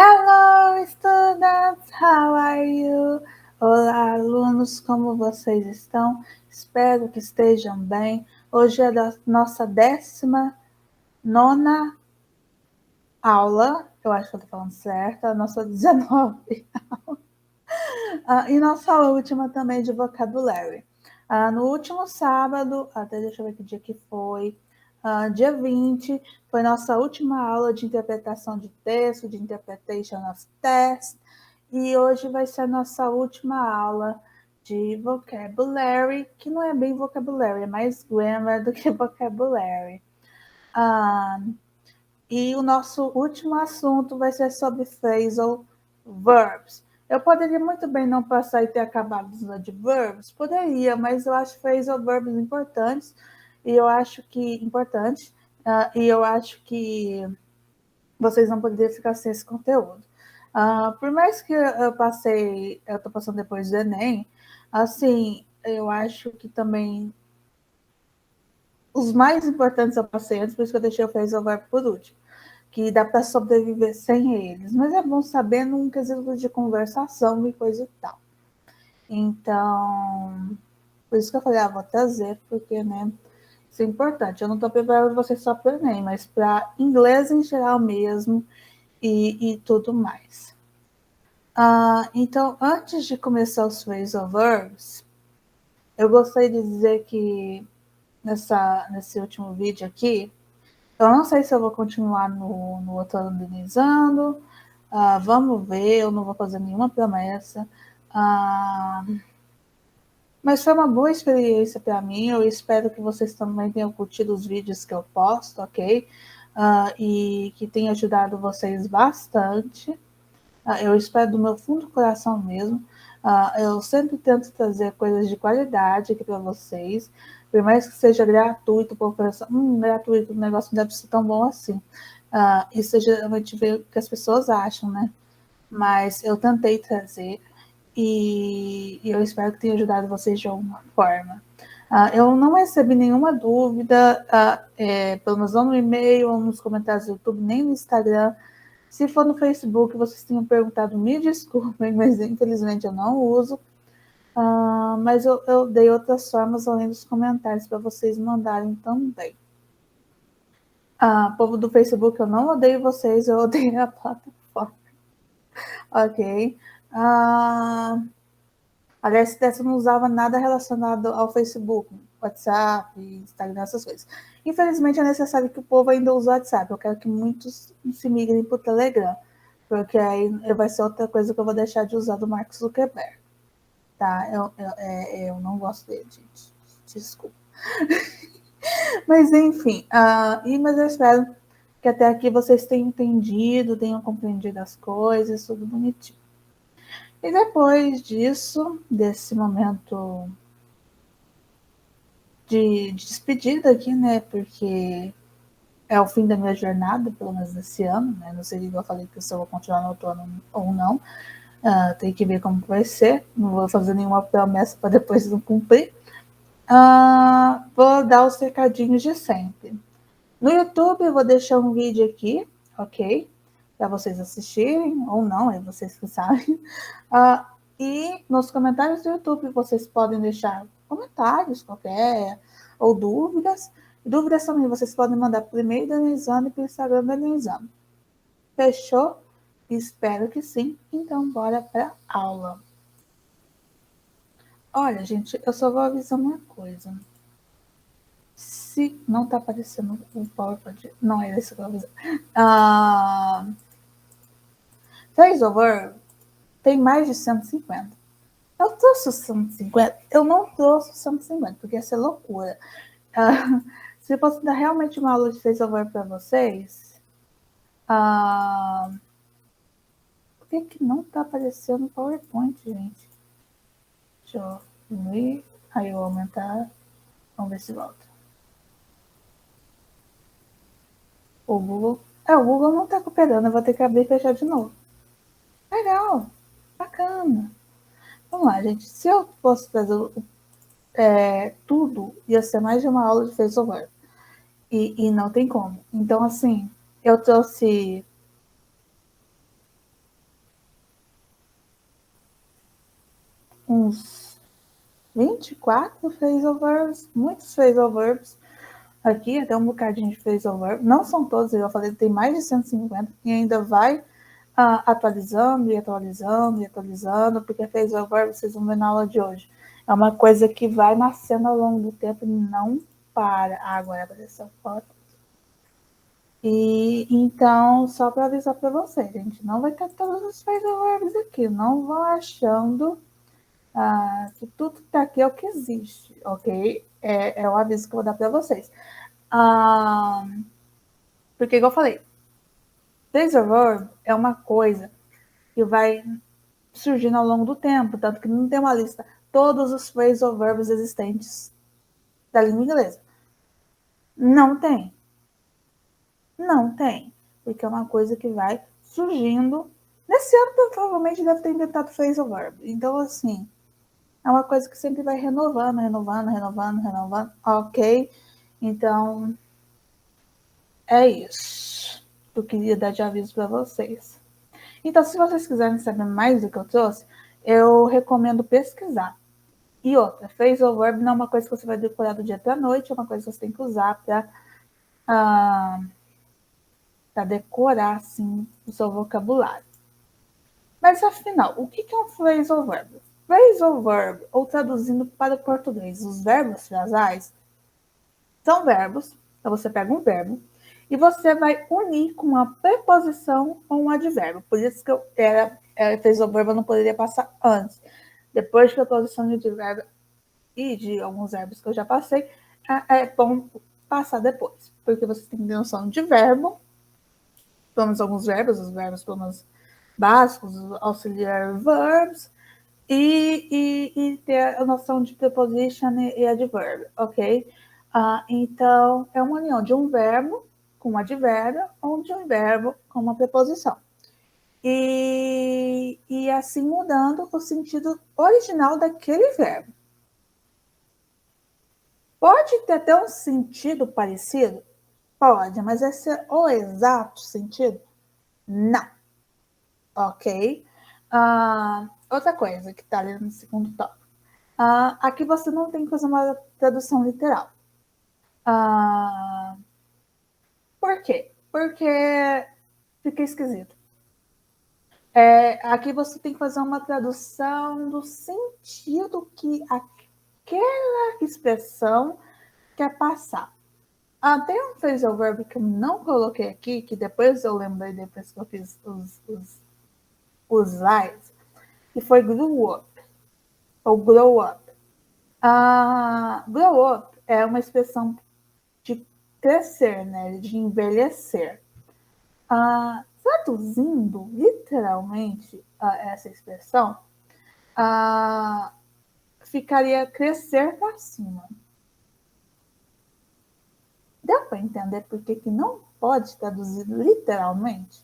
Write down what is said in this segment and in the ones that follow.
Hello, students, how are you? Olá, alunos, como vocês estão? Espero que estejam bem. Hoje é a nossa 19ª aula, eu acho que eu estou falando certo, a nossa 19 e nossa última também de vocabulary. No último sábado, até deixa eu ver que dia que foi, dia 20, foi nossa última aula de interpretação de texto, de interpretation of text, e hoje vai ser a nossa última aula de vocabulary, que não é bem vocabulary, é mais grammar do que vocabulary. E o nosso último assunto vai ser sobre phrasal verbs. Eu poderia muito bem não passar e ter acabado os adverbs? Poderia, mas eu acho phrasal verbs importantes, e eu acho que vocês não poderiam ficar sem esse conteúdo. Por mais que eu estou passando depois do Enem, assim, eu acho que também os mais importantes eu passei antes, por isso que eu deixei o phrasal verb por último, que dá para sobreviver sem eles, mas é bom saber num quesito de conversação e coisa e tal. Então, por isso que eu falei, vou trazer, porque, né, isso é importante. Eu não estou preparando vocês só para o Enem, mas para inglês em geral mesmo e tudo mais. Então, antes de começar os phrasal verbs, eu gostaria de dizer que nesse último vídeo aqui, eu não sei se eu vou continuar no outro ano organizando, vamos ver, eu não vou fazer nenhuma promessa, mas foi uma boa experiência para mim, eu espero que vocês também tenham curtido os vídeos que eu posto, ok? E que tenha ajudado vocês bastante. Eu espero do meu fundo do coração mesmo. Eu sempre tento trazer coisas de qualidade aqui para vocês, por mais que seja gratuito, por pensar, gratuito, o negócio não deve ser tão bom assim. Isso é geralmente ver o que as pessoas acham, né? Mas eu tentei trazer e eu espero que tenha ajudado vocês de alguma forma. Eu não recebi nenhuma dúvida, pelo menos não no e-mail, ou nos comentários do YouTube, nem no Instagram. Se for no Facebook, vocês tenham perguntado, me desculpem, mas infelizmente eu não uso. Mas eu dei outras formas além dos comentários para vocês mandarem também. Povo do Facebook, eu não odeio vocês, eu odeio a plataforma. Ok. Aliás, dessa não usava nada relacionado ao Facebook, WhatsApp, Instagram, essas coisas. Infelizmente, é necessário que o povo ainda use o WhatsApp. Eu quero que muitos se migrem para o Telegram, porque aí vai ser outra coisa que eu vou deixar de usar do Mark Zuckerberg. Tá? Eu não gosto dele, gente. Desculpa. Mas, enfim. Mas eu espero que até aqui vocês tenham entendido, tenham compreendido as coisas, tudo bonitinho. E depois disso, desse momento de despedida aqui, né? Porque é o fim da minha jornada, pelo menos desse ano, né? Não sei se eu falei que eu vou continuar no outro ano ou não. Tem que ver como vai ser. Não vou fazer nenhuma promessa para depois não cumprir. Vou dar os recadinhos de sempre. No YouTube eu vou deixar um vídeo aqui, ok? Para vocês assistirem, ou não, é vocês que sabem. E nos comentários do YouTube vocês podem deixar comentários qualquer, ou dúvidas. Dúvidas também vocês podem mandar por e-mail da Nizane e pelo Instagram da Nizane. Fechou? Espero que sim. Então, bora para a aula. Olha, gente, eu só vou avisar uma coisa. Se não está aparecendo o PowerPoint, não é isso que eu vou avisar. Phrasal tem mais de 150. Eu trouxe os 150? Eu não trouxe os 150, porque ia ser loucura. Se eu fosse dar realmente uma aula de phrasal para vocês, por que não está aparecendo o PowerPoint, gente? Deixa eu diminuir, aí eu vou aumentar, vamos ver se volta. O Google não está cooperando, eu vou ter que abrir e fechar de novo. Legal, bacana. Vamos lá, gente. Se eu fosse fazer tudo, ia ser mais de uma aula de phrasal verb. E não tem como. Então, assim, eu trouxe uns 24 phrasal verbs, muitos phrasal verbs. Aqui até um bocadinho de phrasal verb. Não são todos, eu falei, tem mais de 150 e ainda vai atualizando e atualizando e atualizando, porque phrasal verb, vocês vão ver na aula de hoje, é uma coisa que vai nascendo ao longo do tempo e não para. Agora apareceu foto. E então, só para avisar para vocês, gente, não vai ter todos os phrasal verbs aqui, não vão achando que tudo que está aqui é o que existe, ok? É o aviso que eu vou dar para vocês. Porque, igual eu falei, phrasal verb é uma coisa que vai surgindo ao longo do tempo, tanto que não tem uma lista. Todos os phrasal verbs existentes da língua inglesa. Não tem. Não tem. Porque é uma coisa que vai surgindo. Nesse ano, provavelmente, deve ter inventado phrasal verb. Então, assim, é uma coisa que sempre vai renovando, renovando, renovando, renovando. Ok? Então, é isso. Eu queria dar de aviso para vocês. Então, se vocês quiserem saber mais do que eu trouxe, eu recomendo pesquisar. E outra, phrasal verb não é uma coisa que você vai decorar do dia para a noite, é uma coisa que você tem que usar para decorar, assim, o seu vocabulário. Mas, afinal, o que é um phrasal verb? Phrasal verb, ou traduzindo para o português, os verbos frasais, são verbos, então você pega um verbo, e você vai unir com uma preposição ou um advérbio. Por isso que phrasal verb eu não poderia passar antes. Depois que a posição de advérbio e de alguns verbos que eu já passei, é bom passar depois, porque você tem que ter noção de verbo, pelo menos alguns verbos, os verbos pelo menos básicos, os auxiliar verbs, e ter a noção de preposition e adverb, ok? Então, é uma união de um verbo com um advérbio ou de um verbo com uma preposição. E assim mudando o sentido original daquele verbo. Pode ter até um sentido parecido? Pode, mas esse é o exato sentido? Não. Ok? Outra coisa que está ali no segundo tópico. Aqui você não tem que fazer uma tradução literal. Por quê? Porque fica esquisito. Aqui você tem que fazer uma tradução do sentido que aquela expressão quer passar. Tem um phrasal verb que eu não coloquei aqui, que depois eu lembrei, depois que eu fiz os slides, que foi grow up, ou grow up. Grow up é uma expressão de crescer, né, de envelhecer. Traduzindo literalmente essa expressão, ficaria crescer para cima. Deu para entender por que não pode traduzir literalmente?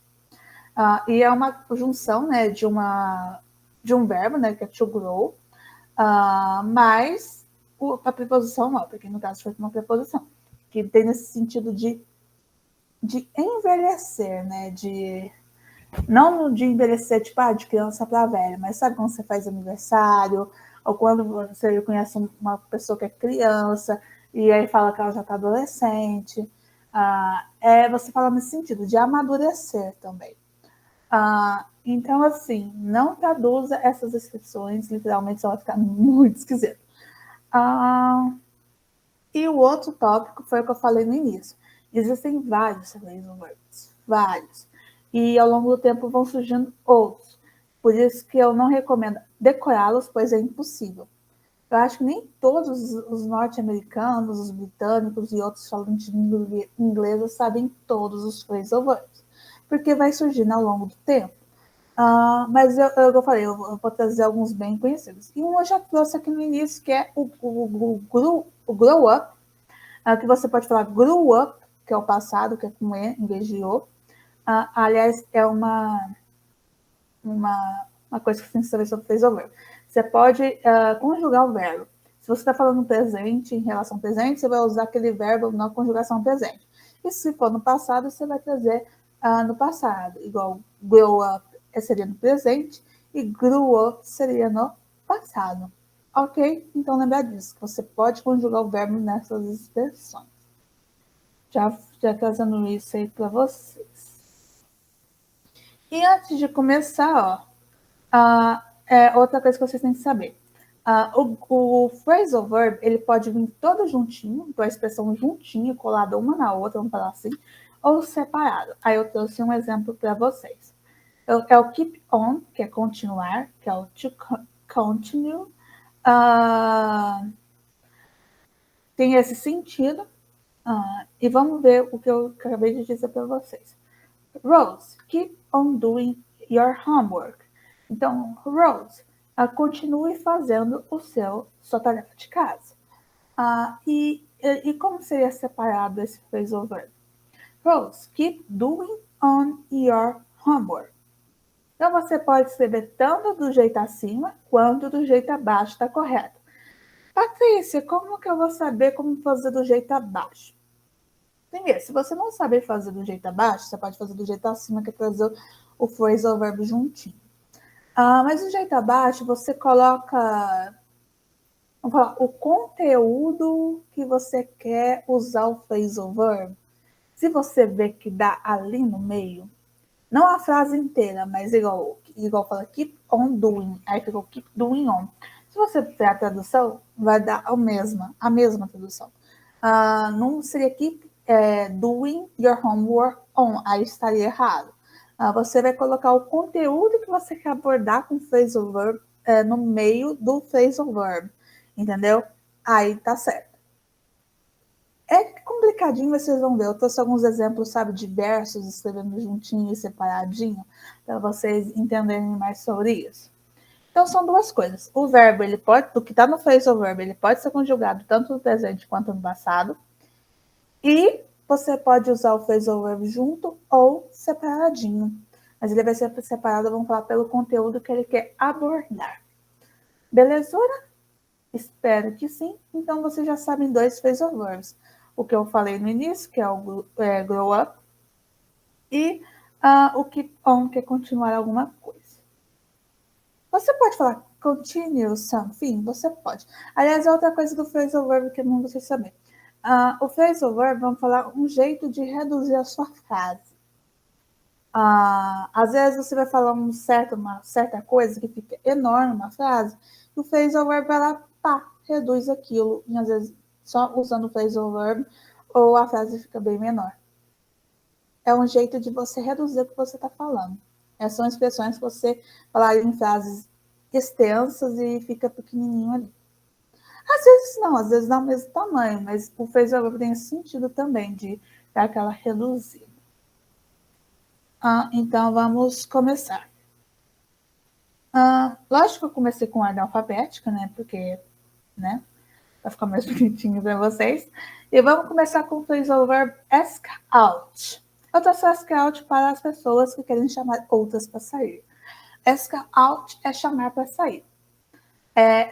E é uma junção, né, de um verbo, né, que é to grow, mas a preposição não, porque no caso foi uma preposição, que tem nesse sentido de envelhecer, né, não de envelhecer, tipo, de criança para velha, mas sabe quando você faz aniversário, ou quando você conhece uma pessoa que é criança, e aí fala que ela já está adolescente. Você fala nesse sentido, de amadurecer também. Então, assim, não traduza essas expressões, literalmente, só vai ficar muito esquisito. E o outro tópico foi o que eu falei no início. Existem vários phrasal verbs, vários. E ao longo do tempo vão surgindo outros. Por isso que eu não recomendo decorá-los, pois é impossível. Eu acho que nem todos os norte-americanos, os britânicos e outros falantes de língua inglesa sabem todos os phrasal verbs, porque vai surgindo ao longo do tempo. Mas eu falei, eu vou trazer alguns bem conhecidos. E um eu já trouxe aqui no início, que é o grow up, que você pode falar grew up, que é o passado, que é com E em vez de O. Aliás, é uma coisa que você tem que saber sobre phrasal verb. Você pode conjugar o verbo. Se você está falando presente, em relação ao presente, você vai usar aquele verbo na conjugação presente. E se for no passado, você vai trazer no passado. Igual grow up seria no presente e grew up seria no passado. Ok? Então, lembra disso, que você pode conjugar o verbo nessas expressões. Já trazendo isso aí para vocês. E antes de começar, outra coisa que vocês têm que saber. O phrasal verb, ele pode vir todo juntinho, então a expressão juntinho, colada uma na outra, vamos falar assim, ou separado. Aí eu trouxe um exemplo para vocês. É o keep on, que é continuar, que é o to continue. Tem esse sentido. E vamos ver o que eu acabei de dizer para vocês. Rose, keep on doing your homework. Então, Rose, continue fazendo sua tarefa de casa. E como seria separado esse phrasal verb? Rose, keep doing on your homework. Então, você pode escrever tanto do jeito acima quanto do jeito abaixo, está correto. Patrícia, como que eu vou saber como fazer do jeito abaixo? Primeiro, se você não saber fazer do jeito abaixo, você pode fazer do jeito acima, que é trazer o phrasal verb juntinho. Mas do jeito abaixo, você coloca, vamos falar, o conteúdo que você quer usar o phrasal verb. Se você vê que dá ali no meio, não a frase inteira, mas igual fala keep on doing, aí ficou keep doing on. Se você fizer a tradução, vai dar a mesma tradução. Não seria keep doing your homework on, aí estaria errado. Você vai colocar o conteúdo que você quer abordar com o phrasal verb no meio do phrasal verb, entendeu? Aí tá certo. É complicadinho, vocês vão ver. Eu trouxe alguns exemplos, sabe, de versos escrevendo juntinho e separadinho, para vocês entenderem mais sobre isso. Então, são duas coisas. O verbo, o que está no phrasal verb, ele pode ser conjugado tanto no presente quanto no passado. E você pode usar o phrasal verb junto ou separadinho. Mas ele vai ser separado, vamos falar, pelo conteúdo que ele quer abordar. Belezura? Espero que sim. Então, vocês já sabem dois phrasal verbs. O que eu falei no início, que é o grow up, e o keep on, que é continuar alguma coisa. Você pode falar continue something? Você pode. Aliás, é outra coisa do phrasal verb que é bom você saber. O phrasal verb, vamos falar, um jeito de reduzir a sua frase. Às vezes você vai falar uma certa coisa que fica enorme uma frase, e o phrasal verb vai lá, pá, reduz aquilo, e às vezes só usando o phrasal verb, ou a frase fica bem menor. É um jeito de você reduzir o que você está falando. Essas são expressões que você fala em frases extensas e fica pequenininho ali. Às vezes não, às vezes dá o mesmo tamanho, mas o phrasal verb tem esse sentido também, de dar aquela reduzida. Então, vamos começar. Lógico que eu comecei com ordem alfabética, né? Porque, né? Vai ficar mais bonitinho para vocês. E vamos começar com o phrasal verb ask out. Eu trouxe ask out para as pessoas que querem chamar outras para sair. Ask out é chamar para sair.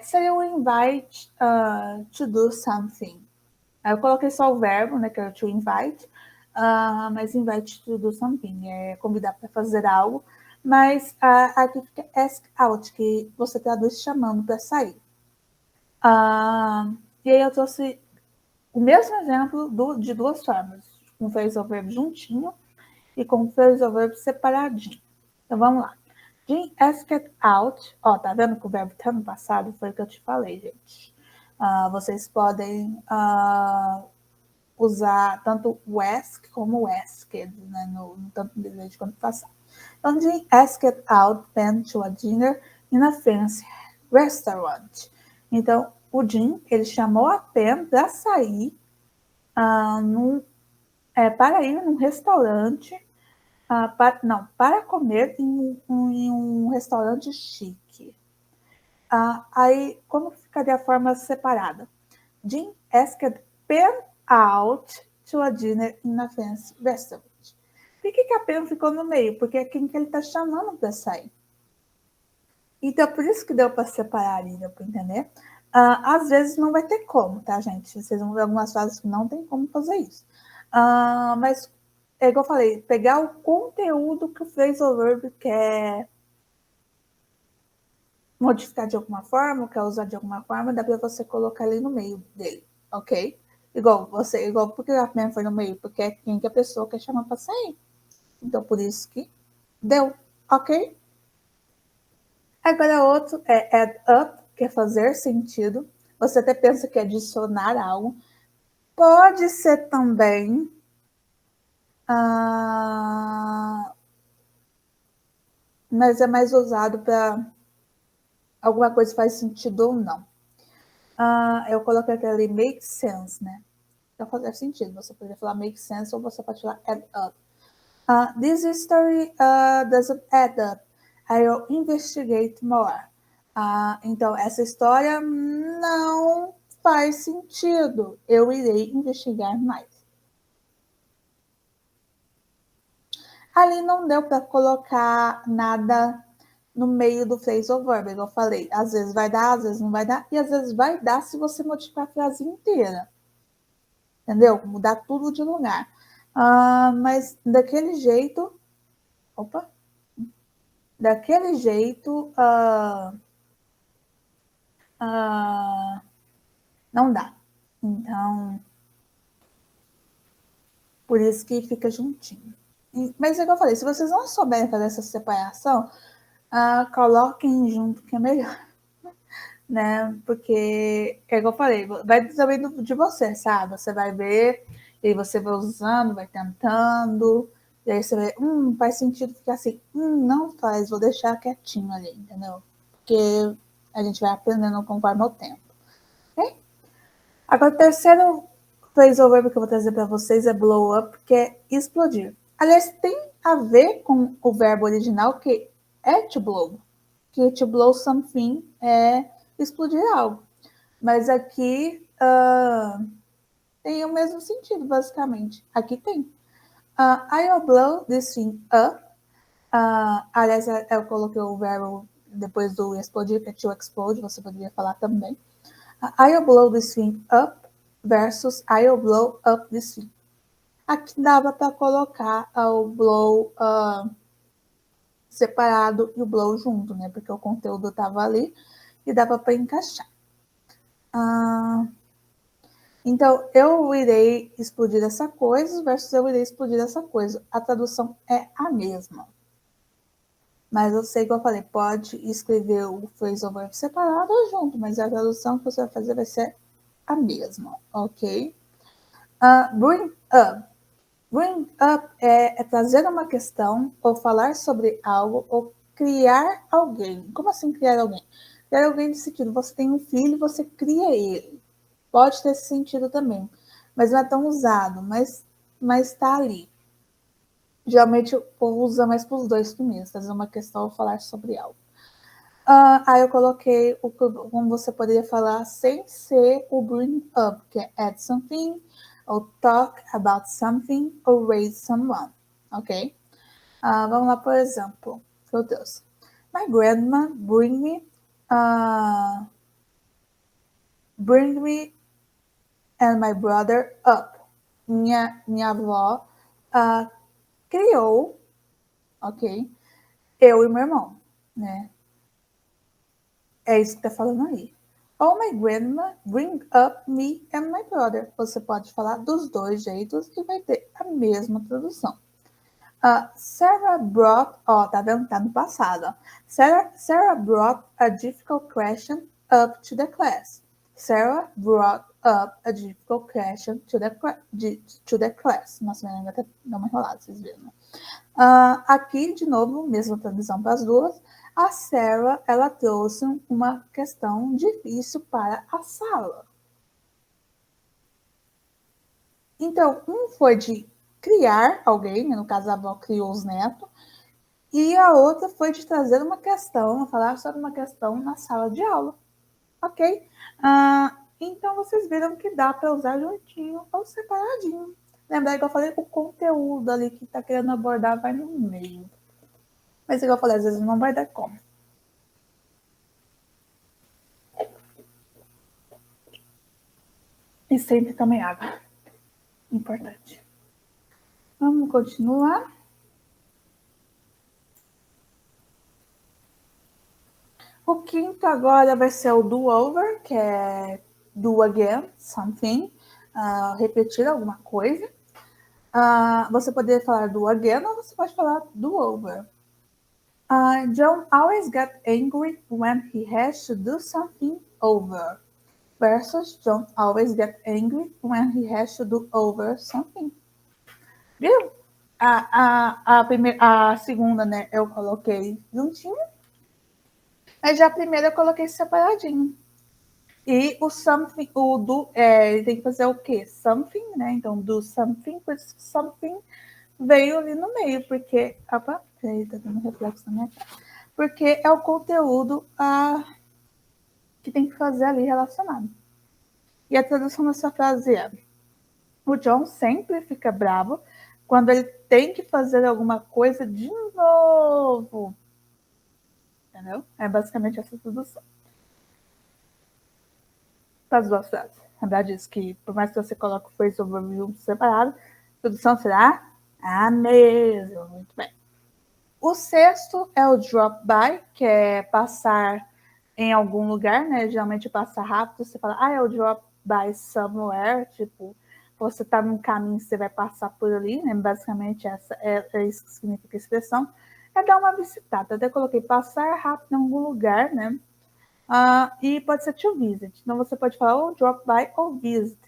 Seria o invite to do something. Eu coloquei só o verbo, né? Que é to invite. Mas invite to do something é convidar para fazer algo. Mas aqui fica ask out, que você traduz chamando para sair. E aí eu trouxe o mesmo exemplo de duas formas, com o phrasal verb juntinho e com o phrasal verb separadinho. Então vamos lá. Jean asked out, tá vendo que o verbo tá no passado? Foi o que eu te falei, gente. Vocês podem usar tanto o ask como o asked, né, tanto no presente quanto no passado. Então, Jean asked out Ben to a dinner in a fancy restaurant. Então, o Jim, ele chamou a Pen para sair para ir num restaurante, para comer em um restaurante chique. Aí, como ficaria a forma separada? Jim asked Pen out to a dinner in a fancy restaurant. Por que a Pen ficou no meio? Porque é quem que ele está chamando para sair. Então, por isso que deu para separar ali, deu para entender? Às vezes não vai ter como, tá, gente? Vocês vão ver algumas frases que não tem como fazer isso. Mas, é igual eu falei, pegar o conteúdo que o phrasal verb quer modificar de alguma forma, quer usar de alguma forma, dá para você colocar ali no meio dele, ok? Igual porque a minha foi no meio, porque é quem que a pessoa quer chamar para sair. Então, por isso que deu, ok? Agora, outro é add up, que é fazer sentido. Você até pensa que é adicionar algo. Pode ser também mas é mais usado para alguma coisa faz sentido ou não. Eu coloquei aquele ali make sense, né? Então fazer sentido. Você poderia falar make sense ou você pode falar add up. This story doesn't add up. I'll investigate more. Então, essa história não faz sentido. Eu irei investigar mais. Ali não deu para colocar nada no meio do phrasal verb, igual eu falei. Às vezes vai dar, às vezes não vai dar, e às vezes vai dar se você modificar a frase inteira. Entendeu? Mudar tudo de lugar. Mas daquele jeito. Opa! Daquele jeito. Não dá. Então. Por isso que fica juntinho. Mas é o que eu falei, se vocês não souberem fazer essa separação, coloquem junto que é melhor. Né? Porque, é igual eu falei, vai também de você, sabe? Você vai ver, e aí você vai usando, vai tentando, e aí você vai, faz sentido ficar assim, não faz, vou deixar quietinho ali, entendeu? Porque a gente vai aprendendo conforme o tempo. Okay? Agora, o terceiro phrasal verb que eu vou trazer para vocês é blow up, que é explodir. Aliás, tem a ver com o verbo original, que é to blow. Que to blow something é explodir algo. Mas aqui tem o mesmo sentido, basicamente. Aqui tem. I'll blow this thing up. Aliás, eu coloquei o verbo depois do explodir, que é to explode, você poderia falar também. I'll blow this thing up versus I'll blow up this thing. Aqui dava para colocar o blow separado e o blow junto, né? Porque o conteúdo estava ali e dava para encaixar. Então, eu irei explodir essa coisa versus eu irei explodir essa coisa. A tradução é a mesma. Mas eu sei que eu falei, pode escrever o phrasal verb separado ou junto, mas a tradução que você vai fazer vai ser a mesma, ok? Bring up. Bring up é trazer uma questão, ou falar sobre algo, ou criar alguém. Como assim criar alguém? Criar alguém no sentido, você tem um filho, você cria ele. Pode ter esse sentido também, mas não é tão usado, mas está ali. Geralmente o povo usa mais para os dois primeiros, fazer uma questão ou falar sobre algo. Aí eu coloquei como você poderia falar sem ser o bring up, que é add something, ou talk about something, ou raise someone, ok? Vamos lá, por exemplo. Meu Deus. My grandma bring me and my brother up. Minha avó criou, ok? Eu e meu irmão, né? É isso que tá falando aí. Oh, my grandma bring up me and my brother. Você pode falar dos dois jeitos e vai ter a mesma tradução. Sarah brought, tá vendo? Tá no passado. Sarah brought a difficult question up to the class. Sarah brought up a difficult question to the class. Nossa, minha língua até dá uma enrolada, vocês viram. Aqui, de novo, mesma tradução para as duas. A Sarah, ela trouxe uma questão difícil para a sala. Então, um foi de criar alguém, no caso a avó criou os netos, e a outra foi de trazer uma questão, falar sobre uma questão na sala de aula. Ok? Então, vocês viram que dá para usar juntinho ou separadinho. Lembrar que eu falei, o conteúdo ali que está querendo abordar vai no meio. Mas, igual eu falei, às vezes não vai dar como. E sempre tomem água. Importante. Vamos continuar. O quinto agora vai ser o do over, que é do again, something, repetir alguma coisa. Você poderia falar do again ou você pode falar do over. John always gets angry when he has to do something over. Versus John always gets angry when he has to do over something. Viu? A segunda, né, eu coloquei juntinho. Mas já a primeira eu coloquei separadinho. E o something, o do, ele tem que fazer o quê? Something, né? Então, do something, por isso something veio ali no meio, porque. Opa, peraí, tá dando reflexo na minha cara. Porque é o conteúdo que tem que fazer ali relacionado. E a tradução dessa frase é: o John sempre fica bravo quando ele tem que fazer alguma coisa de novo. Entendeu? É basicamente essa tradução. As duas frases. Na verdade, diz que por mais que você coloque o phrase overview separado, a tradução será a mesma. Muito bem. O sexto é o drop by, que é passar em algum lugar, né? Geralmente passa rápido, você fala, é o drop by somewhere, tipo, você tá num caminho, você vai passar por ali, né? Basicamente, essa é isso que significa a expressão. É dar uma visitada. Até coloquei passar rápido em algum lugar, né? E pode ser to visit. Então, você pode falar ou drop by ou visit.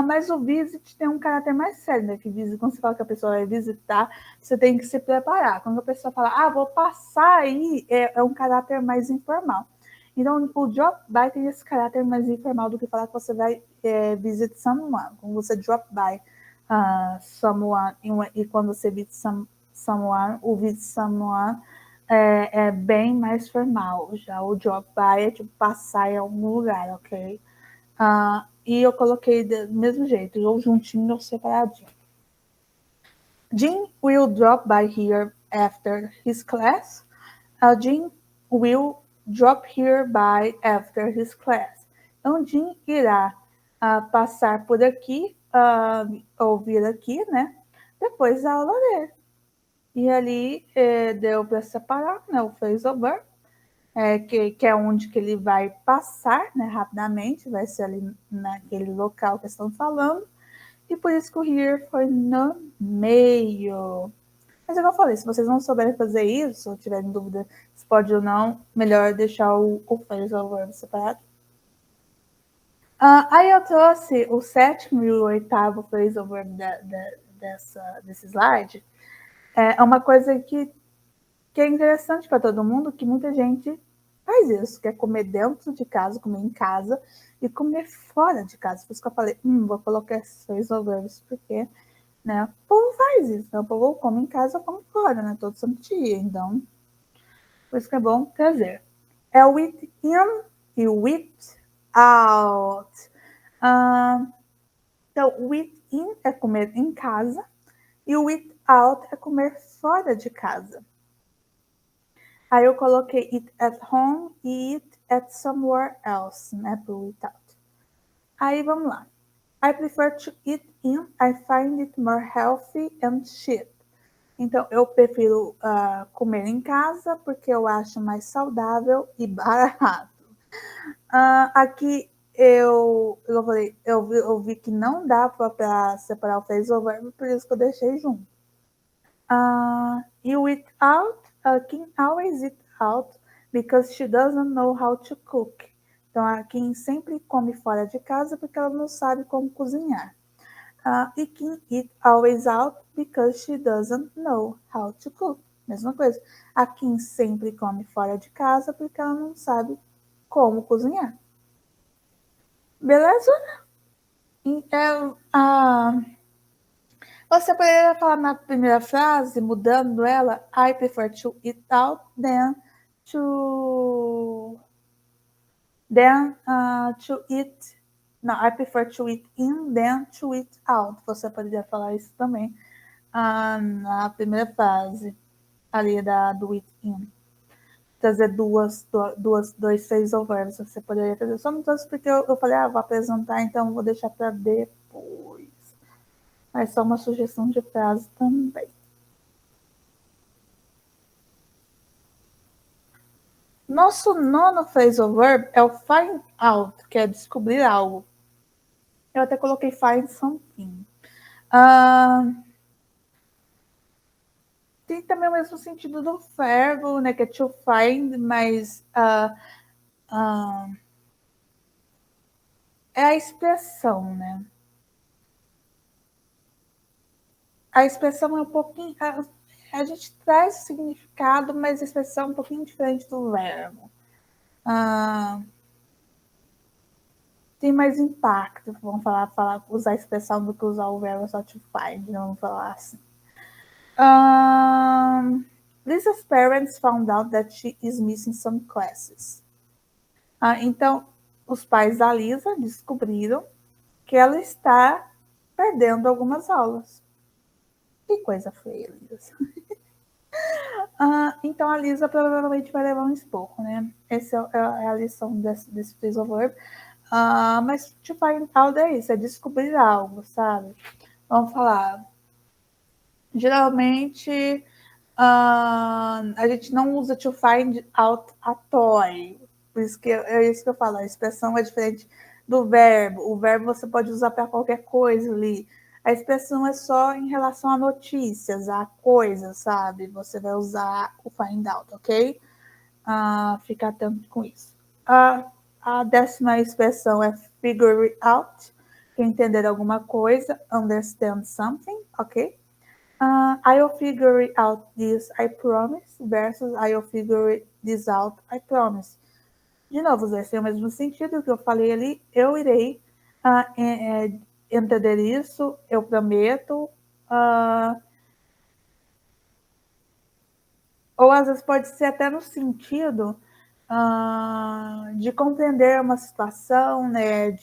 Mas o visit tem um caráter mais sério, né? Que visit, quando você fala que a pessoa vai visitar, você tem que se preparar. Quando a pessoa fala, vou passar aí, é um caráter mais informal. Então, o drop by tem esse caráter mais informal do que falar que você vai visit someone. Quando você drop by someone e quando você visit someone, o visit someone é bem mais formal. Já o drop by é tipo passar em algum lugar, ok? E eu coloquei do mesmo jeito, ou juntinho ou separadinho. Jim will drop by here after his class. Jim will drop here by after his class. Então, Jim irá passar por aqui, ou vir aqui, né? Depois da aula dele. E ali deu para separar, né? O phrase over, que é onde que ele vai passar, né? Rapidamente, vai ser ali naquele local que estão falando. E por isso que o here foi no meio. Mas como eu falei, se vocês não souberem fazer isso, ou tiverem dúvida se pode ou não, melhor deixar o phrase over separado. Aí eu trouxe o sétimo e o oitavo phrase over desse slide. É uma coisa que é interessante para todo mundo, que muita gente faz isso, que é comer dentro de casa, comer em casa e comer fora de casa. Por isso que eu falei, vou colocar esses phrase overs, porque né, o povo faz isso, né? O povo come em casa ou come fora, né? Todo santo dia. Então, por isso que é bom trazer. É o with in e o with out. Então, with in é comer em casa e o with out é comer fora de casa. Aí eu coloquei it at home e it at somewhere else, né? Pro with out. Aí vamos lá. I prefer to eat in. I find it more healthy and cheap. Então, eu prefiro comer em casa porque eu acho mais saudável e barato. Aqui eu vi que não dá para separar o phrase ou verbo, por isso que eu deixei junto. You eat out, Kim always eat out because she doesn't know how to cook. Então, a Kim sempre come fora de casa porque ela não sabe como cozinhar. E Kim eat always out because she doesn't know how to cook. Mesma coisa. A Kim sempre come fora de casa porque ela não sabe como cozinhar. Beleza? Então, você poderia falar na primeira frase, mudando ela, I prefer to eat out than to eat. Não, I prefer to eat in than to eat out. Você poderia falar isso também na primeira frase ali do eat in. Trazer dois phrasal verbs. Você poderia fazer. Só não trouxe porque eu falei, vou apresentar, então vou deixar para depois. Mas só uma sugestão de frase também. Nosso nono phrasal verb é o find out, que é descobrir algo. Eu até coloquei find something. Tem também o mesmo sentido do verbo, né, que é to find, mas é a expressão, né? A expressão é um pouquinho... A gente traz o significado, mas a expressão é um pouquinho diferente do verbo. Tem mais impacto, vamos usar a expressão do que usar o verbo só to find, vamos falar assim. Lisa's parents found out that she is missing some classes. Então, os pais da Lisa descobriram que ela está perdendo algumas aulas. Que coisa feia, Lisa. Então, a Lisa provavelmente vai levar um esporro, né? Essa é a lição desse phrasal verb. Mas to find out é isso, é descobrir algo, sabe? Vamos falar. Geralmente, a gente não usa to find out a toy. Por isso que é isso que eu falo, a expressão é diferente do verbo. O verbo você pode usar para qualquer coisa ali. A expressão é só em relação a notícias, a coisas, sabe? Você vai usar o find out, ok? Fica atento com isso. A 10ª expressão é figure out, que é entender alguma coisa, understand something, ok? I'll figure out this, I promise, versus I'll figure this out, I promise. De novo, vai ser o mesmo sentido que eu falei ali, eu irei entender isso, eu prometo. Ou às vezes pode ser até no sentido de compreender uma situação, né?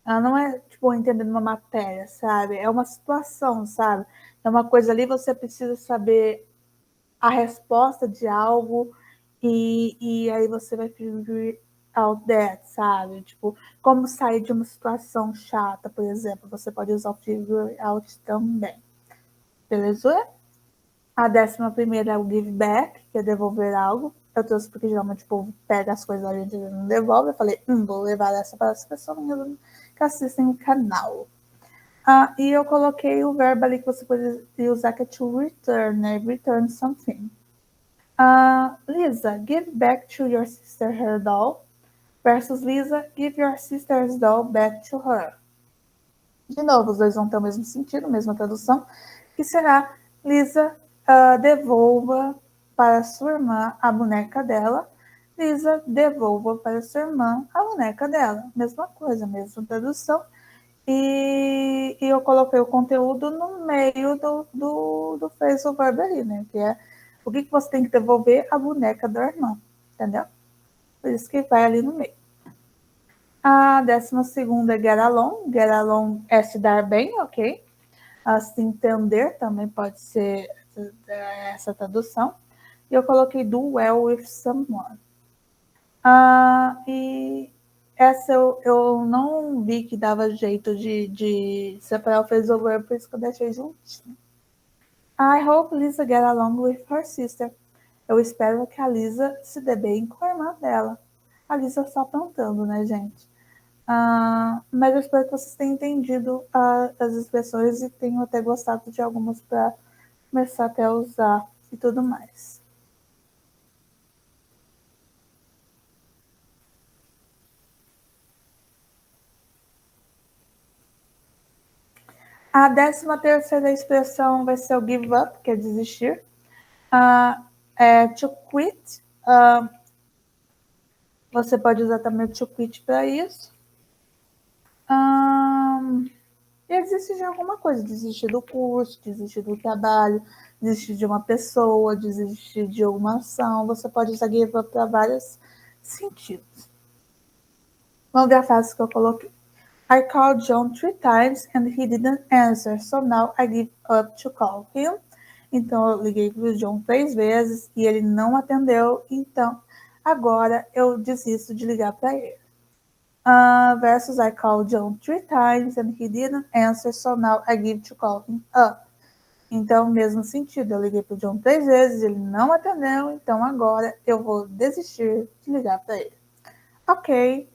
Não é tipo entendendo uma matéria, sabe? É uma situação, sabe? É uma coisa ali, você precisa saber a resposta de algo e aí você vai figure out that, sabe? Tipo, como sair de uma situação chata, por exemplo, você pode usar o figure out também. Beleza? A 11ª é o give back, que é devolver algo. Eu trouxe porque geralmente o povo pega as coisas ali e não devolve. Eu falei, vou levar essa para as pessoas que assistem o canal. E eu coloquei o verbo ali que você pode usar, que é to return, né? Return something. Lisa, give back to your sister her doll. Versus Lisa, give your sister's doll back to her. De novo, os dois vão ter o mesmo sentido, mesma tradução, que será Lisa, devolva para sua irmã a boneca dela. Lisa, devolva para sua irmã a boneca dela. Mesma coisa, mesma tradução. E eu coloquei o conteúdo no meio do phrasal verb ali, né? Que é o que você tem que devolver? A boneca da irmã, entendeu? Por isso que vai ali no meio. A 12ª é get along. Get along é se dar bem, ok? Se entender também pode ser essa tradução. E eu coloquei do well with someone. E essa eu não vi que dava jeito de separar o phrasal verb, por isso que eu deixei juntinho. I hope Lisa get along with her sister. Eu espero que a Lisa se dê bem com a irmã dela. A Lisa está apontando, né, gente? Mas eu espero que vocês tenham entendido as expressões e tenham até gostado de algumas para começar até a usar e tudo mais. A 13ª expressão vai ser o give up, que é desistir. To quit. Você pode usar também o to quit para isso. E desistir de alguma coisa, desistir do curso, desistir do trabalho, desistir de uma pessoa, desistir de alguma ação. Você pode usar give up para vários sentidos. Vamos ver a frase que eu coloquei. I called John 3 times and he didn't answer, so now I give up to call him. Então, eu liguei para o John 3 vezes e ele não atendeu, então agora eu desisto de ligar para ele. Versus I called John 3 times and he didn't answer, so now I give to call him up. Então, mesmo sentido, eu liguei para o John 3 vezes, ele não atendeu, então agora eu vou desistir de ligar para ele. Ok.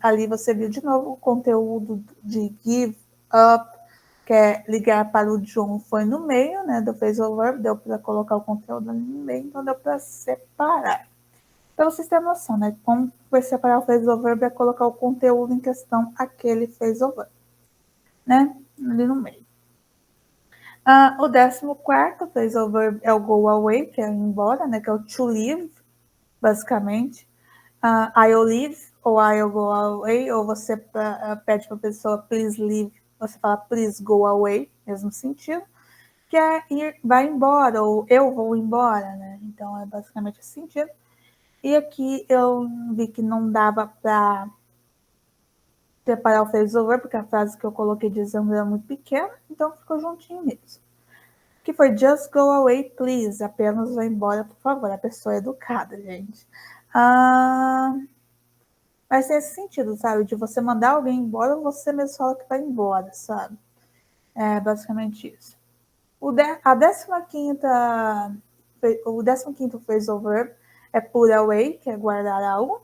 Ali você viu de novo o conteúdo de give up, que é ligar para o John, foi no meio, né, do phrasal verb, deu para colocar o conteúdo ali no meio, então deu para separar. Para vocês terem noção, né, como vai separar o phrasal verb é colocar o conteúdo em questão, aquele phrasal verb, né, ali no meio. O 14º phrasal verb é o go away, que é ir embora, né, que é o to leave, basicamente. I'll leave, ou I'll go away, ou você pede para a pessoa please leave, você fala please go away, mesmo sentido, que é ir, vai embora, ou eu vou embora, né? Então é basicamente esse sentido. E aqui eu vi que não dava para separar o phrasal verb, porque a frase que eu coloquei dizendo era muito pequena, então ficou juntinho mesmo. Que foi just go away, please. Apenas vá embora, por favor. A pessoa é educada, gente. Mas tem esse sentido, sabe? De você mandar alguém embora, você mesmo fala que vai embora, sabe? É basicamente isso. O 15º phrasal verb é put away, que é guardar algo.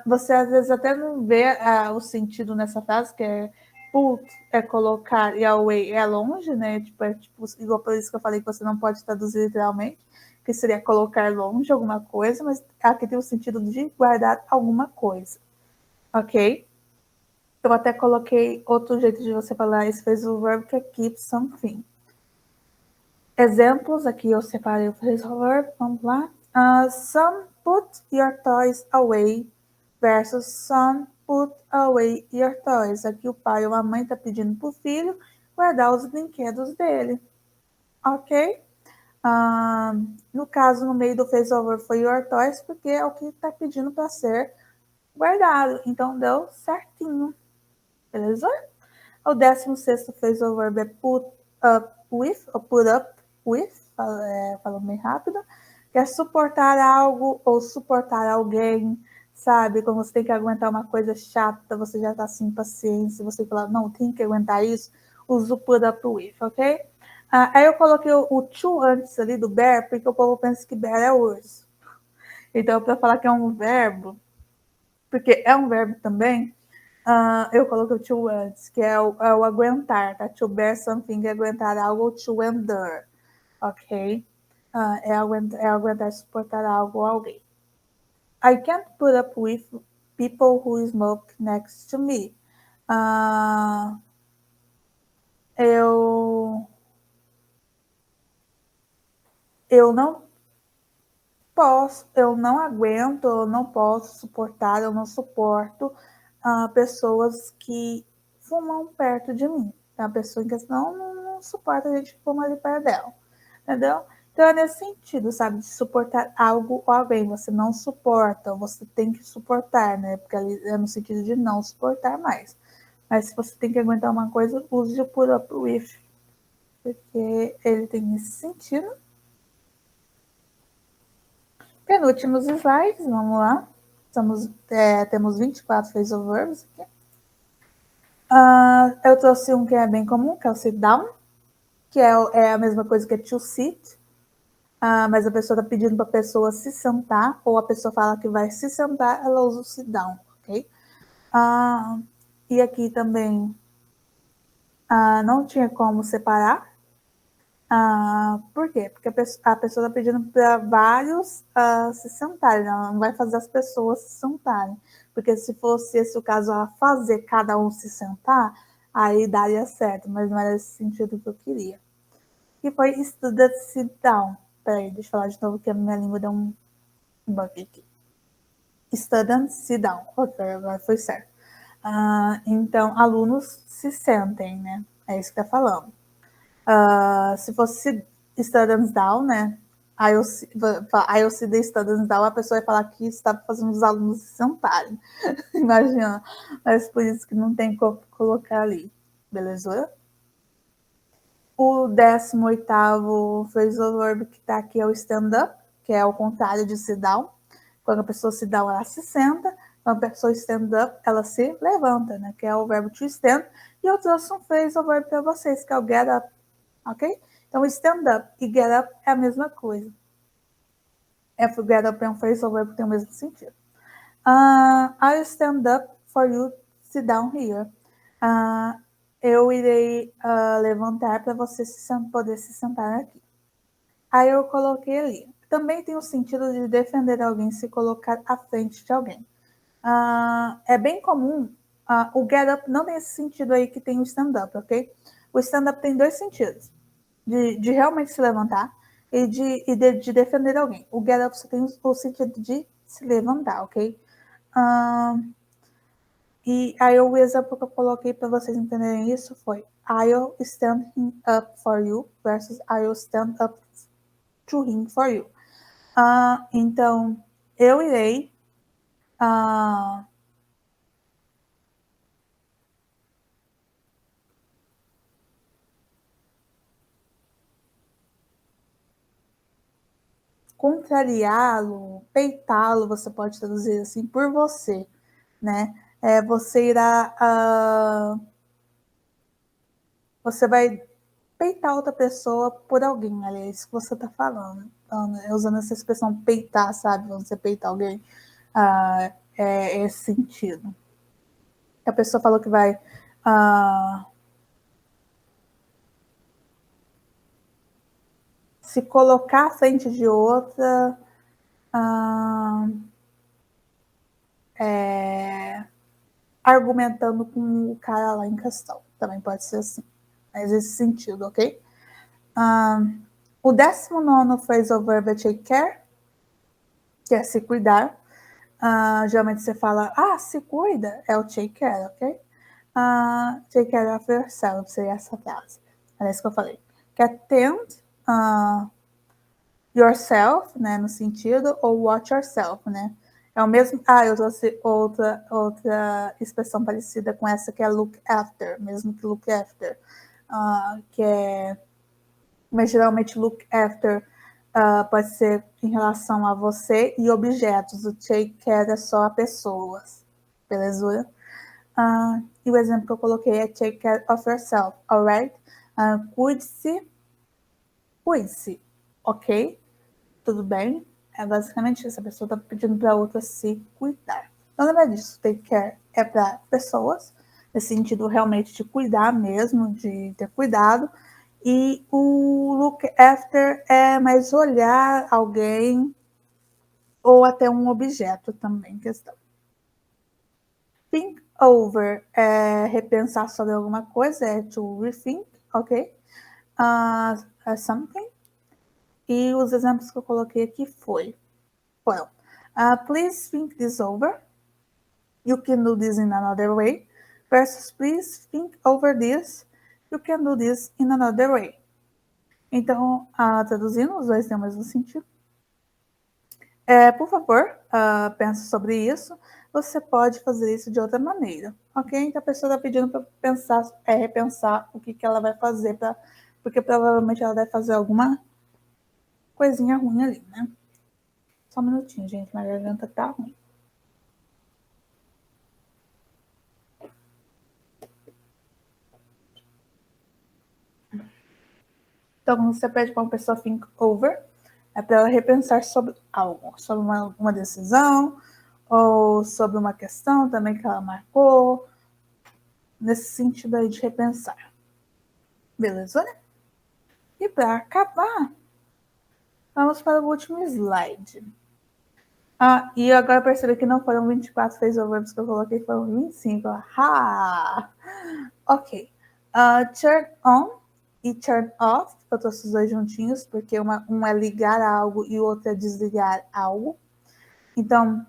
Você às vezes até não vê o sentido nessa frase, que é put é colocar e away é longe, né? É tipo, igual por isso que eu falei que você não pode traduzir literalmente, que seria colocar longe alguma coisa, mas aqui tem o sentido de guardar alguma coisa, ok? Eu até coloquei outro jeito de você falar esse phrasal verb, que é keep something. Exemplos, aqui eu separei o phrasal verb, vamos lá. Son, put your toys away, versus son, put away your toys. Aqui o pai ou a mãe está pedindo para o filho guardar os brinquedos dele, ok? No caso, no meio do phrasal verb foi your toys, porque é o que está pedindo para ser guardado, então deu certinho, beleza? O 16º phrasal verb é put up with, ou put up with, falando bem rápido, que é suportar algo ou suportar alguém, sabe? Quando você tem que aguentar uma coisa chata, você já tá sem paciência, você fala, não, tem que aguentar isso, usa o put up with, ok? Aí eu coloquei o to antes ali do bear, porque o povo pensa que bear é urso. Então, para falar que é um verbo, porque é um verbo também, eu coloquei o to antes, que é o aguentar, tá? To bear something é aguentar algo, ou to endure, ok? É aguentar, suportar algo ou alguém. I can't put up with people who smoke next to me. Eu não posso, eu não aguento, eu não posso suportar, eu não suporto pessoas que fumam perto de mim. A pessoa em questão não suporta a gente que fuma ali perto dela, entendeu? Então é nesse sentido, sabe, de suportar algo ou alguém. Você não suporta, você tem que suportar, né? Porque ali é no sentido de não suportar mais. Mas se você tem que aguentar uma coisa, use o put up with, porque ele tem esse sentido. Penúltimos slides, vamos lá. Temos 24 phrasal verbs aqui. Eu trouxe um que é bem comum, que é o sit down, que é a mesma coisa que to sit, mas a pessoa está pedindo para a pessoa se sentar, ou a pessoa fala que vai se sentar, ela usa o sit down, ok? E aqui também não tinha como separar. Por quê? Porque a pessoa está pedindo para vários se sentarem, ela não vai fazer as pessoas se sentarem. Porque se fosse esse o caso, ela fazer cada um se sentar, aí daria certo, mas não era esse sentido que eu queria. Que foi student sit down. Peraí, deixa eu falar de novo que a minha língua deu um bug aqui. Student sit down. Ok, agora foi certo. Então, alunos se sentem, né? É isso que está falando. Se fosse students down, né? Aí eu se the students down, a pessoa vai falar que está fazendo os alunos se sentarem. Imagina. Mas por isso que não tem como colocar ali. Beleza? O 18º phrasal verb que está aqui é o stand up, que é o contrário de sit down. Quando a pessoa sit down, ela se senta. Quando a pessoa stand up, ela se levanta, né? Que é o verbo to stand. E eu trouxe um phrasal verb para vocês, que é o get up. ok? Então, stand up e get up é a mesma coisa. Get up é um phrasal verb que tem o mesmo sentido. I'll stand up for you to sit down here. Eu irei levantar para você poder se sentar aqui. Aí eu coloquei ali. Também tem o sentido de defender alguém, se colocar à frente de alguém. É bem comum, o get up não tem esse sentido aí que tem o stand-up, ok? O stand-up tem dois sentidos, de realmente se levantar e de defender alguém. O get up só tem o sentido de se levantar, ok? E aí o exemplo que eu coloquei para vocês entenderem isso foi I'll stand him up for you versus I'll stand up to him for you. Então, eu irei contrariá-lo, peitá-lo, você pode traduzir assim, por você, né? Você irá, você vai peitar outra pessoa por alguém, é isso que você está falando. Então, usando essa expressão peitar, sabe? Você peitar alguém, é esse sentido. A pessoa falou que vai se colocar à frente de outra, argumentando com o cara lá em questão. Também pode ser assim. Mas esse sentido, ok? O 19º phrasal verb é take care, que é se cuidar. Geralmente você fala, se cuida, é o take care, ok? Take care of yourself, seria essa frase. É isso que eu falei. Que é tend yourself, né, no sentido, ou watch yourself, né? É o mesmo. Eu trouxe outra expressão parecida com essa, que é look after, mesmo que look after, que é. Mas geralmente look after pode ser em relação a você e objetos. O take care é só a pessoas, beleza? E o exemplo que eu coloquei é take care of yourself, alright? Cuide-se, ok? Tudo bem? É basicamente isso, a pessoa está pedindo para a outra se cuidar. Então, lembra disso, take care é para pessoas, nesse sentido realmente de cuidar mesmo, de ter cuidado. E o look after é mais olhar alguém ou até um objeto também em questão. Think over é repensar sobre alguma coisa, é to rethink, ok? Something. E os exemplos que eu coloquei aqui foram please think this over. You can do this in another way. Versus please think over this. You can do this in another way. Então, traduzindo, os dois têm o mesmo sentido. Por favor, pense sobre isso. Você pode fazer isso de outra maneira, ok? Então, a pessoa está pedindo para pensar, repensar o que ela vai fazer, porque provavelmente ela vai fazer alguma coisinha ruim ali, né? Só um minutinho, gente, minha garganta tá ruim. Então, quando você pede para uma pessoa think over, é para ela repensar sobre algo, sobre uma decisão, ou sobre uma questão também que ela marcou, nesse sentido aí de repensar. Beleza, né? E para acabar, vamos para o último slide. E agora eu percebi que não foram 24 phrasal verbs que eu coloquei, foram 25. Ok. Turn on e turn off, eu trouxe os dois juntinhos, porque um é ligar algo e o outro é desligar algo. Então,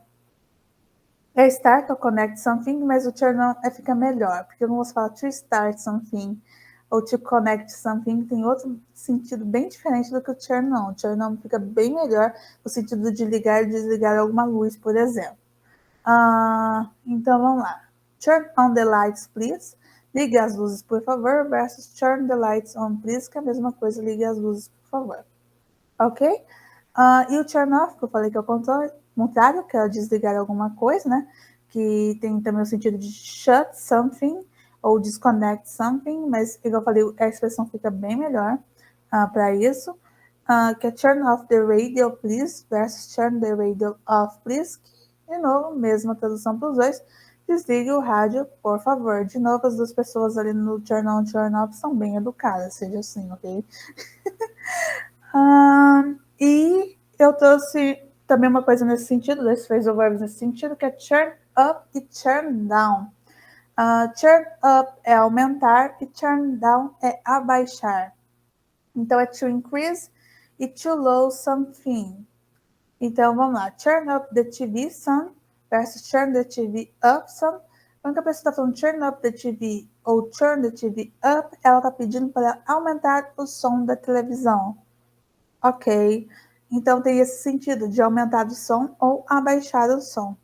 é start ou connect something, mas o turn on fica melhor, porque eu não vou falar to start something ou to connect something, tem outro sentido bem diferente do que o turn on. O turn on fica bem melhor no sentido de ligar e desligar alguma luz, por exemplo. Então, vamos lá. Turn on the lights, please. Ligue as luzes, por favor, versus turn the lights on, please, que é a mesma coisa, ligue as luzes, por favor. Ok? E o turn off, que eu falei que é o contrário, que é desligar alguma coisa, né? Que tem também o sentido de shut something ou disconnect something, mas, igual eu falei, a expressão fica bem melhor para isso. Que é turn off the radio, please, versus turn the radio off, please. De novo, mesma tradução para os dois. Desligue o rádio, por favor. De novo, as duas pessoas ali no turn on, turn off são bem educadas, seja assim, ok? E eu trouxe também uma coisa nesse sentido, dois phrasal verbs nesse sentido, que é turn up e turn down. Turn up é aumentar e turn down é abaixar. Então, é to increase e to low something. Então, vamos lá. Turn up the TV some versus turn the TV up some. Quando a pessoa está falando turn up the TV ou turn the TV up, ela está pedindo para aumentar o som da televisão. Ok. Então, tem esse sentido de aumentar o som ou abaixar o som.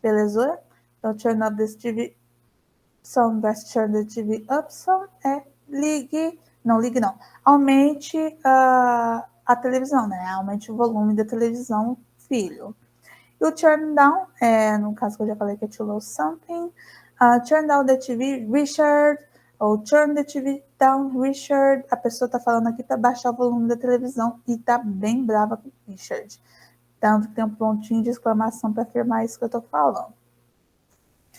Beleza? Então, turn up the TV some versus turn the TV up some é ligue não. Aumente a televisão, né? Aumente o volume da televisão, filho. E o turn down, no caso que eu já falei que é to low something. Turn down the TV, Richard. Ou turn the TV down, Richard. A pessoa tá falando aqui para baixar o volume da televisão e tá bem brava com o Richard. Tanto que tem um pontinho de exclamação para afirmar isso que eu tô falando.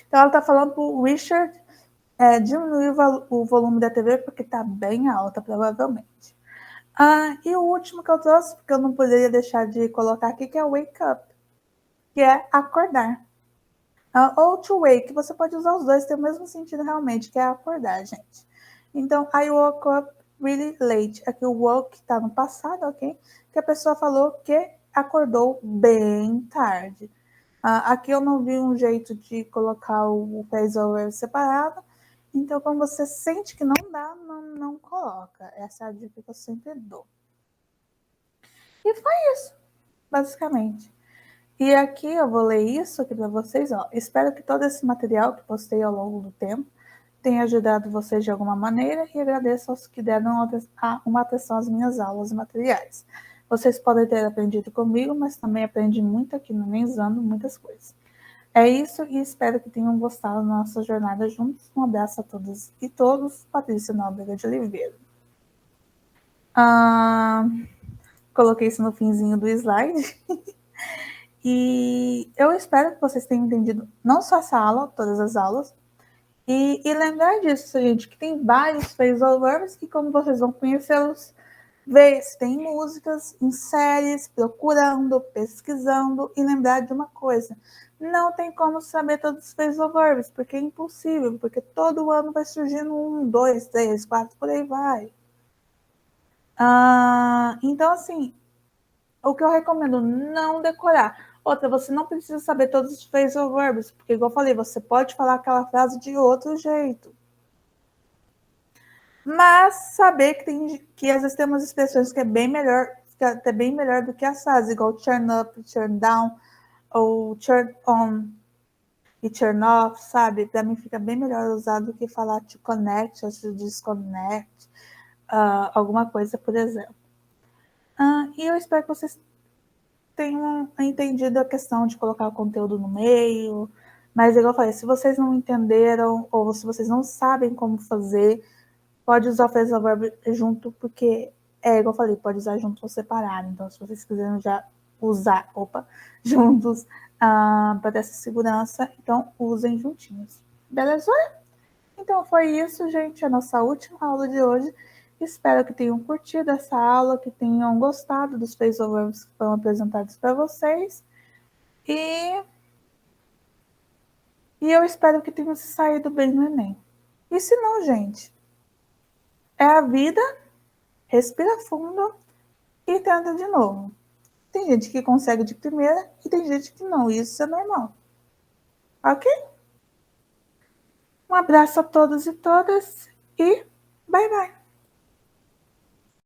Então ela tá falando pro Richard diminuir o volume da TV porque está bem alta, provavelmente. E o último que eu trouxe, porque eu não poderia deixar de colocar aqui, que é wake up, que é acordar. Ou to wake, você pode usar os dois, tem o mesmo sentido realmente, que é acordar, gente. Então, I woke up really late. Aqui o woke está no passado, ok? Que a pessoa falou que acordou bem tarde. Aqui eu não vi um jeito de colocar o phrasal verb separado. Então, quando você sente que não dá, não coloca. Essa é a dica que eu sempre dou. E foi isso, basicamente. E aqui eu vou ler isso aqui para vocês. Espero que todo esse material que postei ao longo do tempo tenha ajudado vocês de alguma maneira e agradeço aos que deram uma atenção às minhas aulas e materiais. Vocês podem ter aprendido comigo, mas também aprendi muito aqui no Menzando, muitas coisas. É isso e espero que tenham gostado da nossa jornada juntos. Um abraço a todas e todos. Patrícia Nóbrega de Oliveira. Coloquei isso no finzinho do slide. E eu espero que vocês tenham entendido não só essa aula, todas as aulas. E lembrar disso, gente, que tem vários phrasal verbs que, como vocês vão conhecê-los, ver se tem músicas em séries, procurando, pesquisando, e lembrar de uma coisa: não tem como saber todos os phrasal verbs, porque é impossível, porque todo ano vai surgindo 1, 2, 3, 4, por aí vai. Então, assim, o que eu recomendo, não decorar. Outra, você não precisa saber todos os phrasal verbs, porque, igual eu falei, você pode falar aquela frase de outro jeito. Mas saber que às vezes tem umas expressões que é bem melhor, que é até bem melhor do que as frases, igual turn up, turn down, ou turn on e turn off, sabe? Para mim fica bem melhor usado do que falar to connect ou to disconnect, alguma coisa, por exemplo. E eu espero que vocês tenham entendido a questão de colocar o conteúdo no meio, mas igual eu falei, se vocês não entenderam ou se vocês não sabem como fazer, pode usar o phrasal verb junto, porque igual eu falei, pode usar junto ou separado. Então, se vocês quiserem já usar, juntos para ter essa segurança, então usem juntinhos. Beleza? Então, foi isso, gente, a nossa última aula de hoje. Espero que tenham curtido essa aula, que tenham gostado dos phrasal verbs que foram apresentados para vocês. E eu espero que tenham se saído bem no Enem. E se não, gente, é a vida, respira fundo e tenta de novo. Tem gente que consegue de primeira e tem gente que não. Isso é normal. Ok? Um abraço a todos e todas e bye bye.